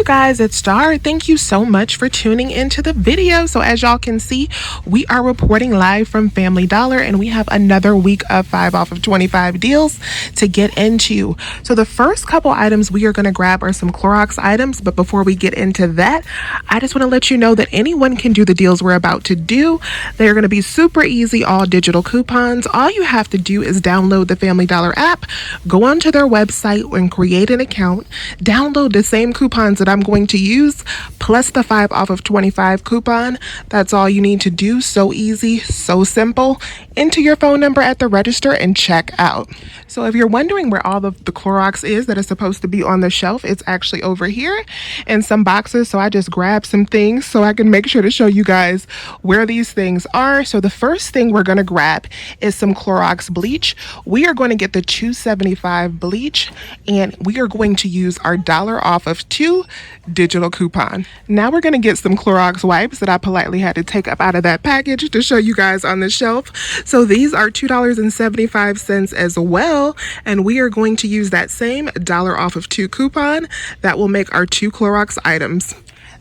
guys, it's Star. Thank you so much for tuning into the video. So as y'all can see, we are reporting live from Family Dollar and we have another week of 5 off of 25 deals to get into. So the first couple items we are going to grab are some Clorox items, but before we get into that, I just want to let you know that anyone can do the deals we're about to do. They're going to be super easy, all digital coupons. All you have to do is download the Family Dollar app, go onto their website and create an account, download the same coupons that I'm going to use, plus the 5 off of 25 coupon. That's all you need to do. So easy, so simple. Enter your phone number at the register and check out. So if you're wondering where all of the Clorox is that is supposed to be on the shelf, it's actually over here in some boxes. So I just grabbed some things so I can make sure to show you guys where these things are. So the first thing we're going to grab is some Clorox Bleach. We are going to get the $2.75 bleach and we are going to use our $1 off of 2 digital coupon. Now we're going to get some Clorox wipes that I politely had to take up out of that package to show you guys on the shelf. So these are $2.75 as well, and we are going to use that same $1 off of 2 coupon. That will make our 2 Clorox items.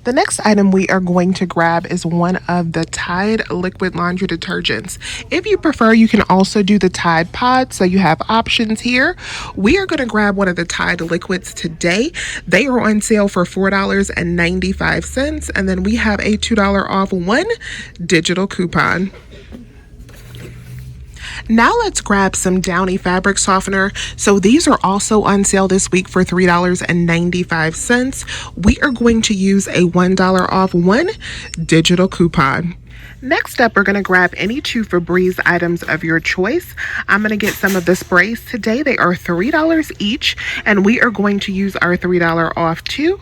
The next item we are going to grab is one of the Tide liquid laundry detergents. If you prefer, you can also do the Tide Pod, so you have options here. We are going to grab one of the Tide liquids today. They are on sale for $4.95, and then we have a $2 off 1 digital coupon. Now let's grab some Downy fabric softener. So these are also on sale this week for $3.95. We are going to use a $1 off 1 digital coupon. Next up, we're going to grab any 2 Febreze items of your choice. I'm going to get some of the sprays today. They are $3 each, and we are going to use our $3 off 2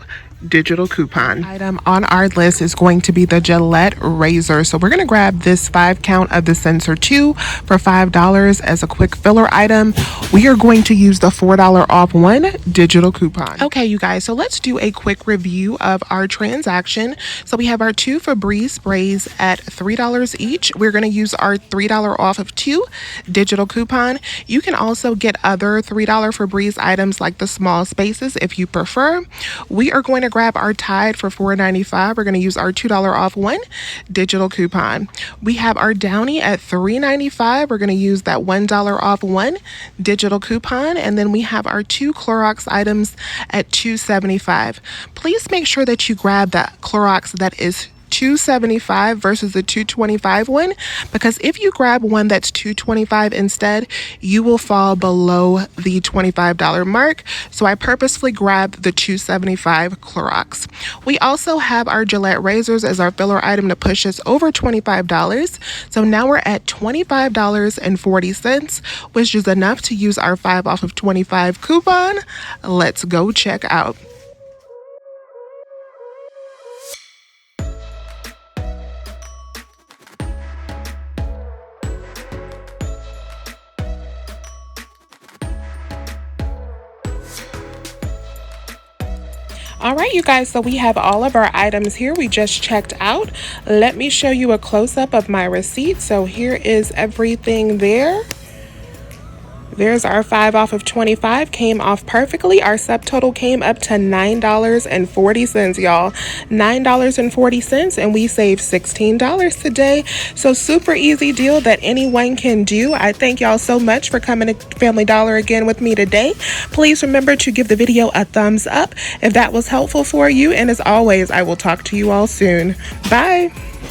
digital coupon. Item on our list is going to be the Gillette razor. So we're going to grab this 5 count of the Sensor 2 for $5 as a quick filler item. We are going to use the $4 off 1 digital coupon. Okay, you guys, so let's do a quick review of our transaction. So we have our 2 Febreze sprays at $3 each. We're going to use our $3 off of 2 digital coupon. You can also get other $3 Febreze items like the small spaces if you prefer. We are going to grab our Tide for $4.95. We're going to use our $2 off 1 digital coupon. We have our Downy at $3.95. We're going to use that $1 off 1 digital coupon. And then we have our 2 Clorox items at $2.75. Please make sure that you grab that Clorox that is $2.75 versus the $2.25 one, because if you grab one that's $2.25 instead, you will fall below the $25 mark. So I purposefully grabbed the $2.75 Clorox. We also have our Gillette razors as our filler item to push us over $25. So now we're at $25.40, which is enough to use our 5 off of 25 coupon. Let's go check out. All right, you guys, so we have all of our items here. We just checked out. Let me show you a close-up of my receipt. So here is everything there. There's our 5 off of 25, came off perfectly. Our subtotal came up to $9.40, y'all. $9.40, and we saved $16 today. So super easy deal that anyone can do. I thank y'all so much for coming to Family Dollar again with me today. Please remember to give the video a thumbs up if that was helpful for you. And as always, I will talk to you all soon. Bye.